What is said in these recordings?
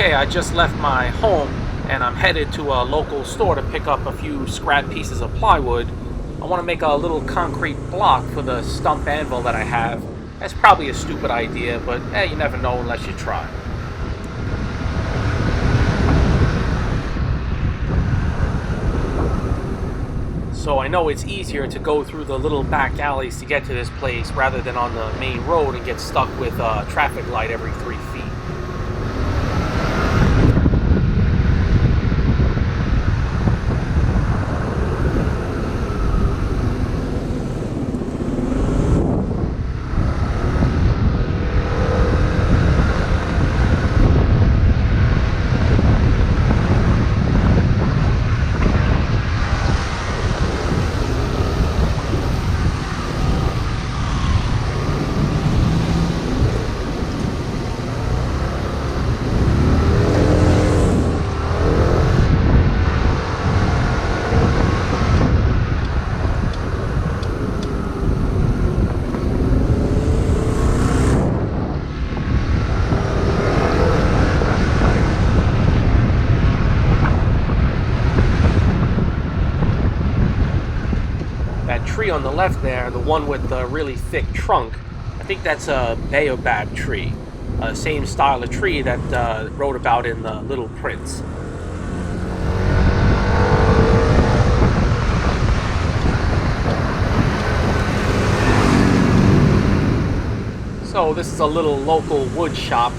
Okay, I just left my home and I'm headed to a local store to pick up a few scrap pieces of plywood. I want to make a little concrete block for the stump anvil that I have. That's probably a stupid idea, but you never know unless you try. So I know it's easier to go through the little back alleys to get to this place rather than on the main road and get stuck with a traffic light every 3 feet. That tree on the left there, the one with the really thick trunk, I think that's a baobab tree. Same style of tree that wrote about in the Little Prince. So this is a little local wood shop,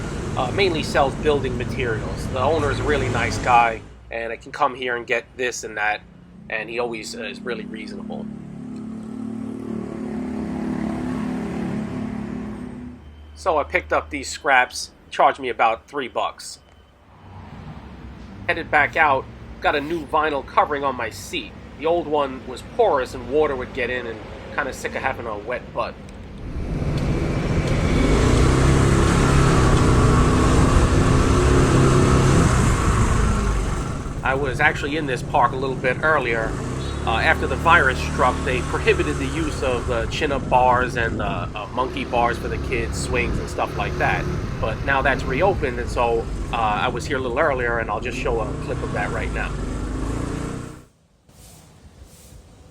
mainly sells building materials. The owner is a really nice guy, and I can come here and get this and that, and he always is really reasonable. So I picked up these scraps, charged me about $3. Headed back out, got a new vinyl covering on my seat. The old one was porous and water would get in, and kind of sick of having a wet butt. I was actually in this park a little bit earlier. After the virus struck, they prohibited the use of the chin-up bars and the monkey bars for the kids, swings and stuff like that. But now that's reopened, and so I was here a little earlier, and I'll just show a clip of that right now.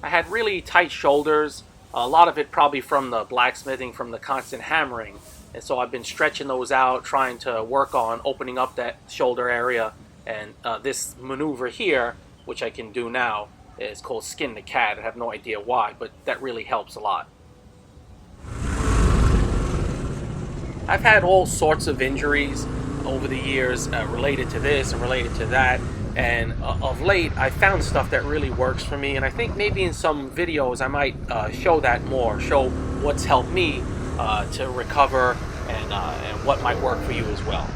I had really tight shoulders, a lot of it probably from the blacksmithing, from the constant hammering. And so I've been stretching those out, trying to work on opening up that shoulder area. And this maneuver here, which I can do now, is called skin the cat. I have no idea why, but that really helps a lot. I've had all sorts of injuries over the years related to this and related to that, and of late I found stuff that really works for me, and I think maybe in some videos I might show that more, show what's helped me to recover and what might work for you as well.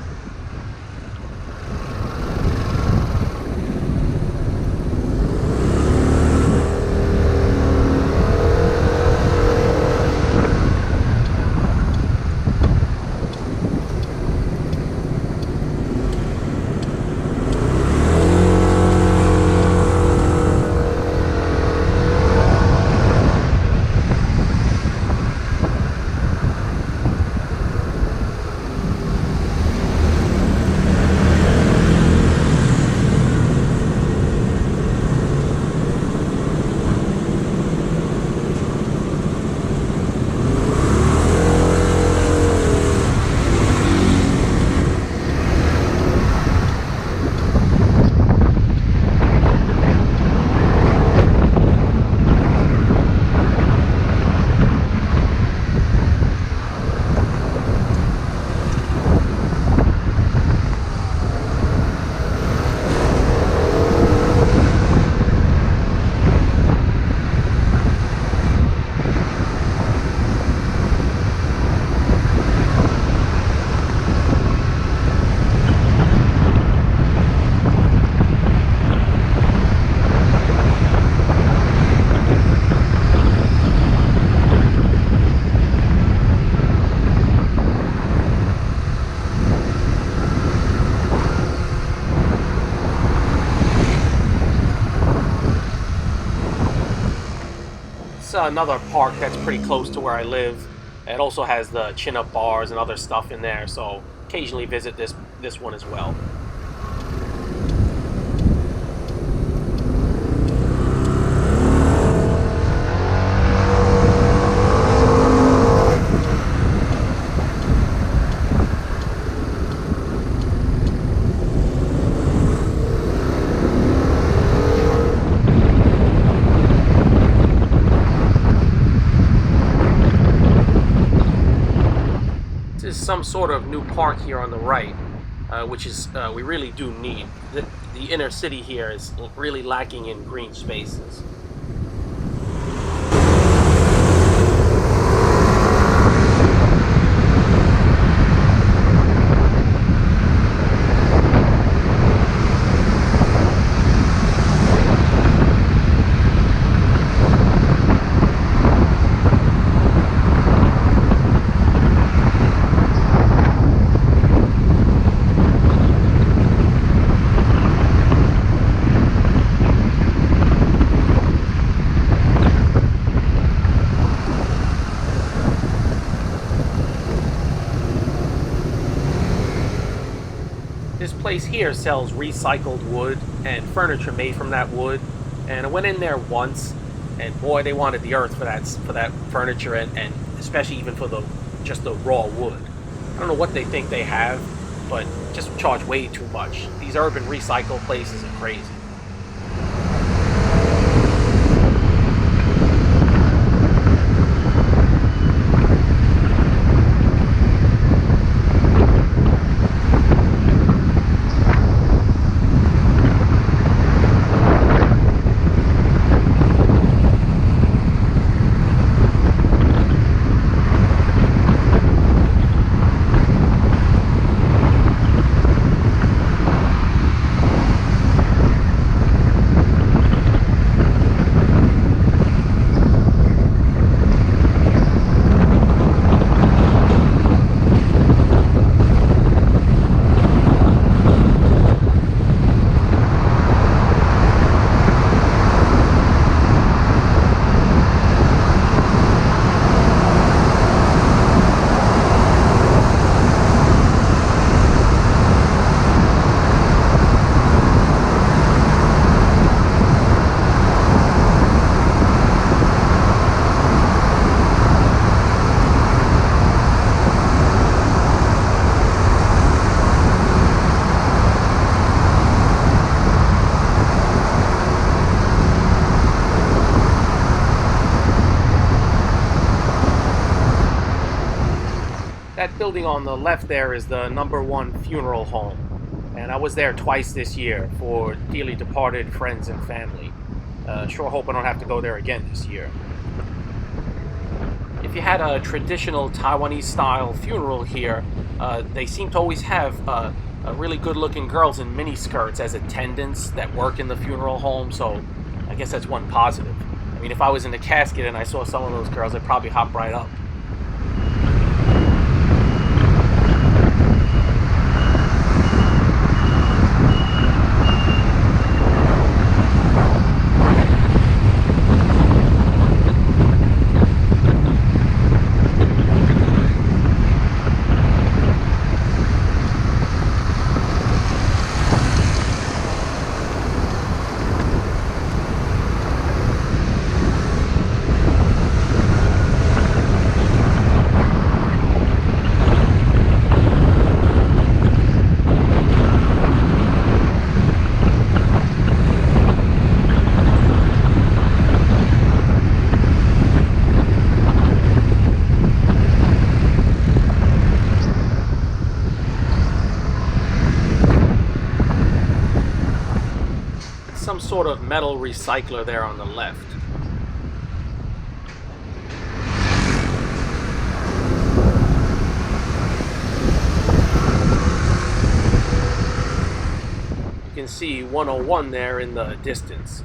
Another park that's pretty close to where I live. It also has the chin-up bars and other stuff in there, so occasionally visit this one as well. some sort of new park here on the right, which is we really do need. The inner city here is really lacking in green spaces. This place here sells recycled wood and furniture made from that wood, and I went in there once, and boy, they wanted the earth for that furniture, and especially even for just the raw wood. I don't know what they think they have, but just charge way too much. These urban recycle places are crazy. That building on the left there is the #1 funeral home, and I was there twice this year for dearly departed friends and family. Sure hope I don't have to go there again this year. If you had a traditional Taiwanese style funeral here, they seem to always have really good looking girls in miniskirts as attendants that work in the funeral home, so I guess that's one positive. I mean, if I was in the casket and I saw some of those girls, I'd probably hop right up. Some sort of metal recycler there on the left. You can see 101 there in the distance.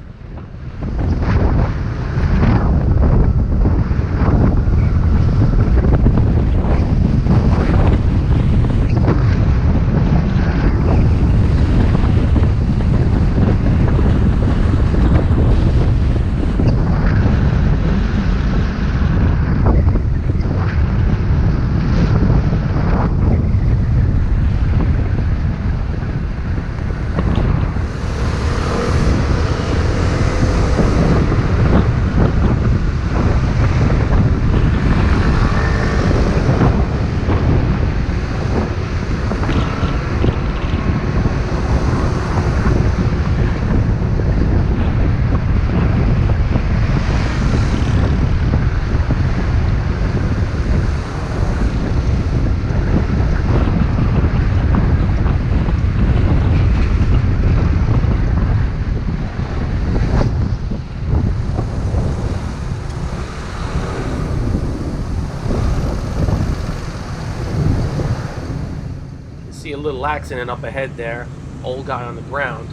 see a little accident up ahead there. Old guy on the ground.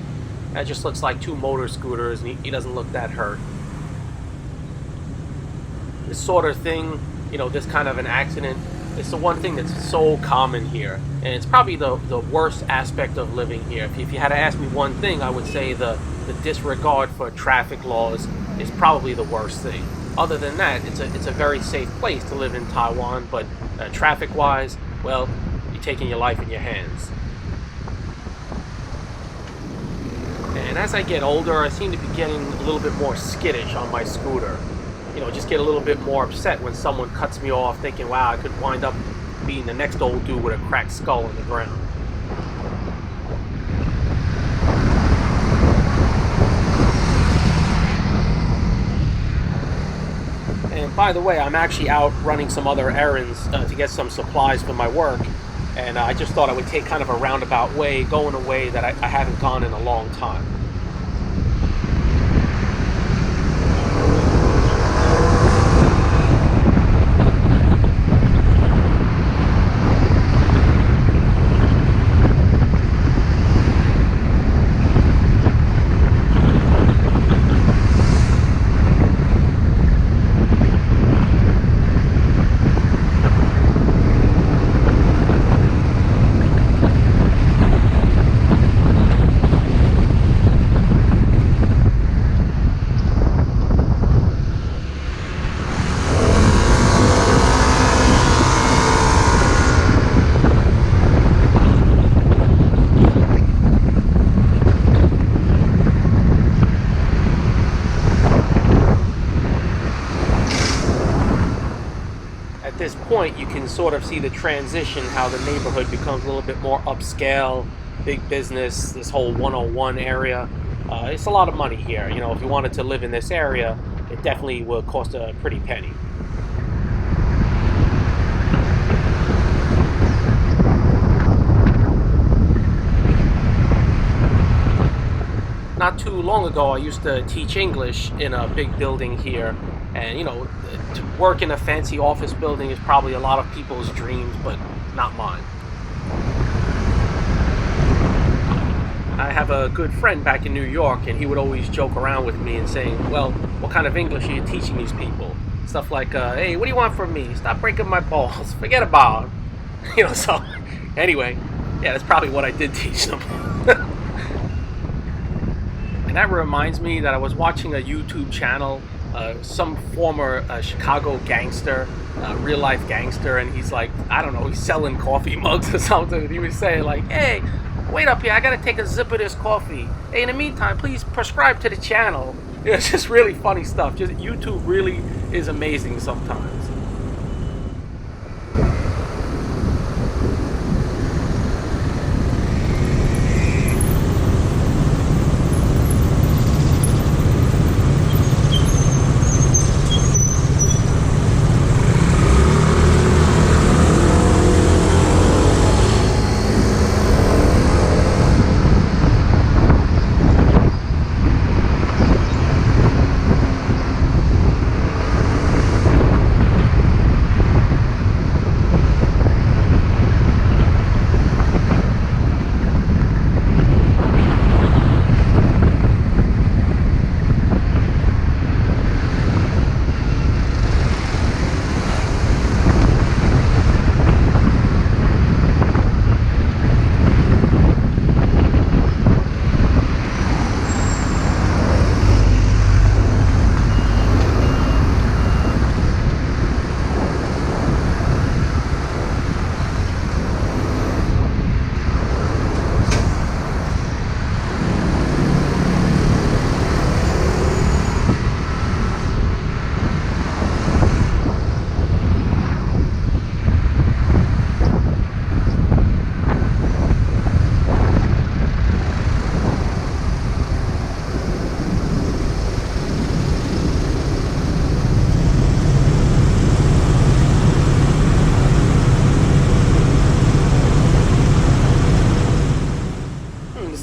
That just looks like two motor scooters, and he doesn't look that hurt. This sort of thing, this kind of an accident, it's the one thing that's so common here. And it's probably the worst aspect of living here. If you had to ask me one thing, I would say the disregard for traffic laws is probably the worst thing. Other than that, it's a very safe place to live in Taiwan, but traffic-wise, well, you're taking your life in your hands. And as I get older, I seem to be getting a little bit more skittish on my scooter. Just get a little bit more upset when someone cuts me off, thinking, wow, I could wind up being the next old dude with a cracked skull on the ground. And by the way, I'm actually out running some other errands to get some supplies for my work. And I just thought I would take kind of a roundabout way, go in a way that I haven't gone in a long time. At this point, you can sort of see the transition, how the neighborhood becomes a little bit more upscale, big business, this whole 101 area. It's a lot of money here. If you wanted to live in this area, it definitely will cost a pretty penny. Not too long ago, I used to teach English in a big building here. And, to work in a fancy office building is probably a lot of people's dreams, but not mine. I have a good friend back in New York, and he would always joke around with me and saying, well, what kind of English are you teaching these people? Stuff like, hey, what do you want from me? Stop breaking my balls. Forget about it. So, anyway, yeah, that's probably what I did teach them. And that reminds me that I was watching a YouTube channel, some former Chicago gangster, real-life gangster, and he's like, I don't know, he's selling coffee mugs or something, and he was saying like, hey, wait up here, I gotta take a sip of this coffee. Hey, in the meantime, please subscribe to the channel. It's just really funny stuff. Just YouTube really is amazing sometimes.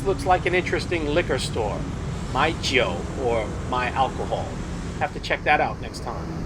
Looks like an interesting liquor store. My Joe, or My Alcohol. Have to check that out next time.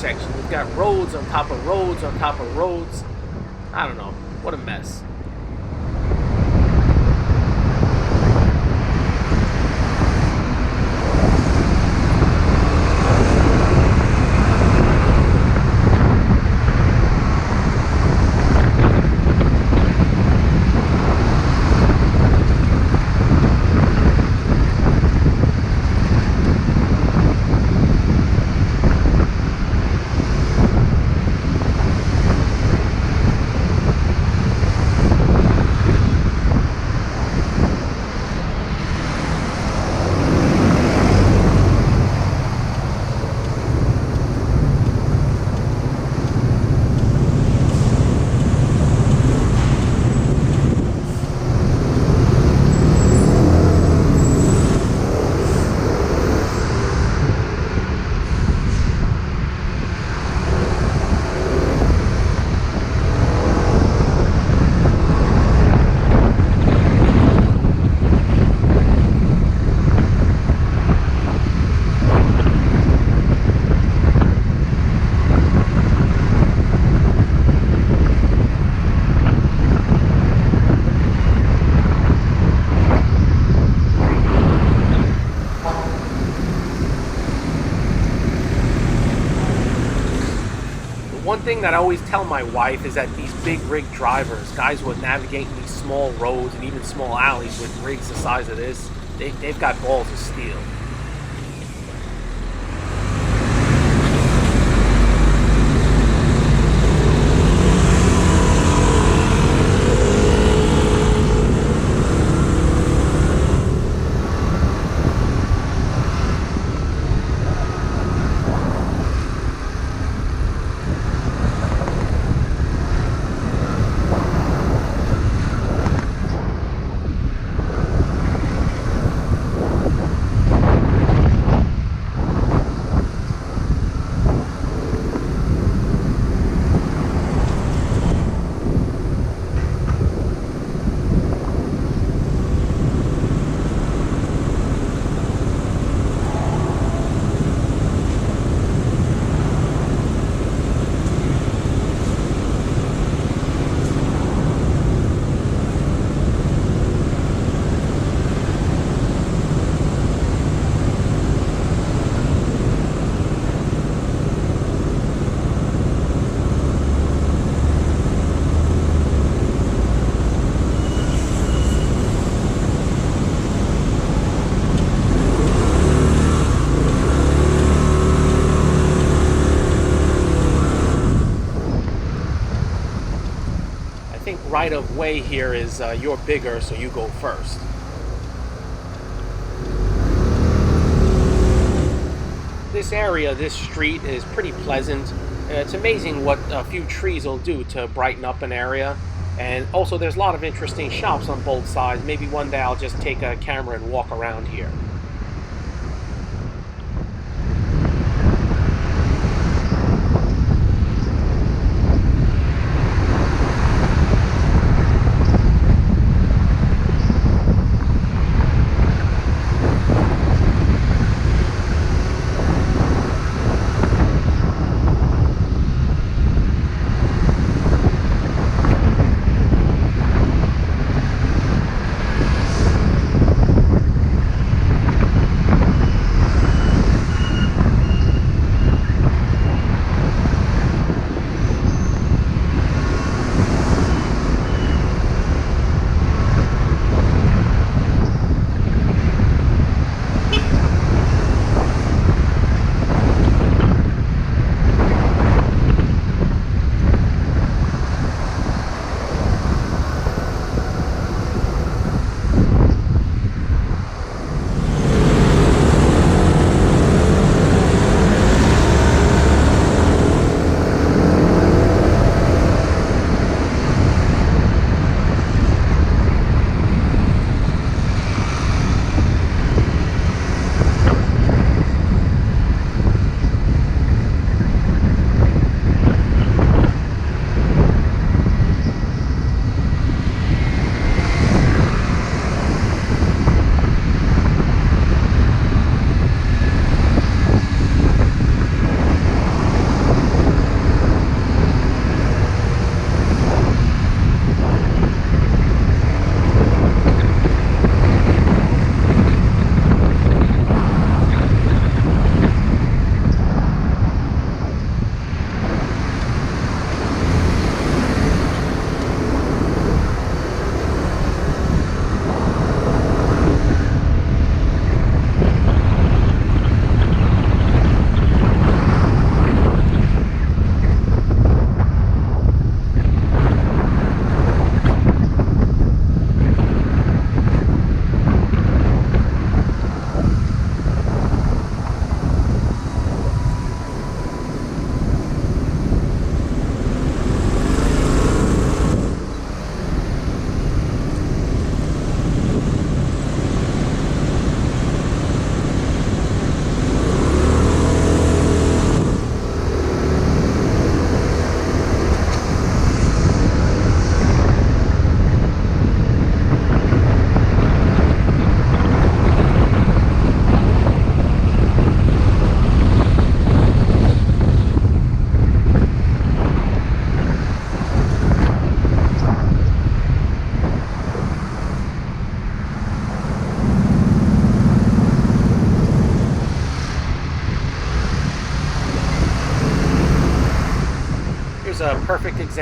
intersection. We've got roads on top of roads on top of roads. I don't know. What a mess. One thing that I always tell my wife is that these big rig drivers, guys who are navigating these small roads and even small alleys with rigs the size of this, they've got balls of steel. Right of way here is you're bigger, so you go first. This area, this street is pretty pleasant. It's amazing what a few trees will do to brighten up an area. And also there's a lot of interesting shops on both sides. Maybe one day I'll just take a camera and walk around here.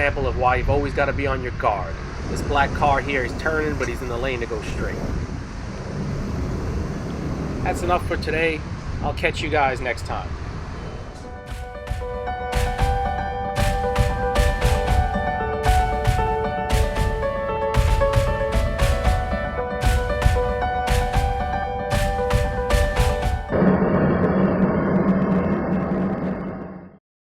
example of why you've always got to be on your guard. This black car here is turning, but he's in the lane to go straight. That's enough for today. I'll catch you guys next time.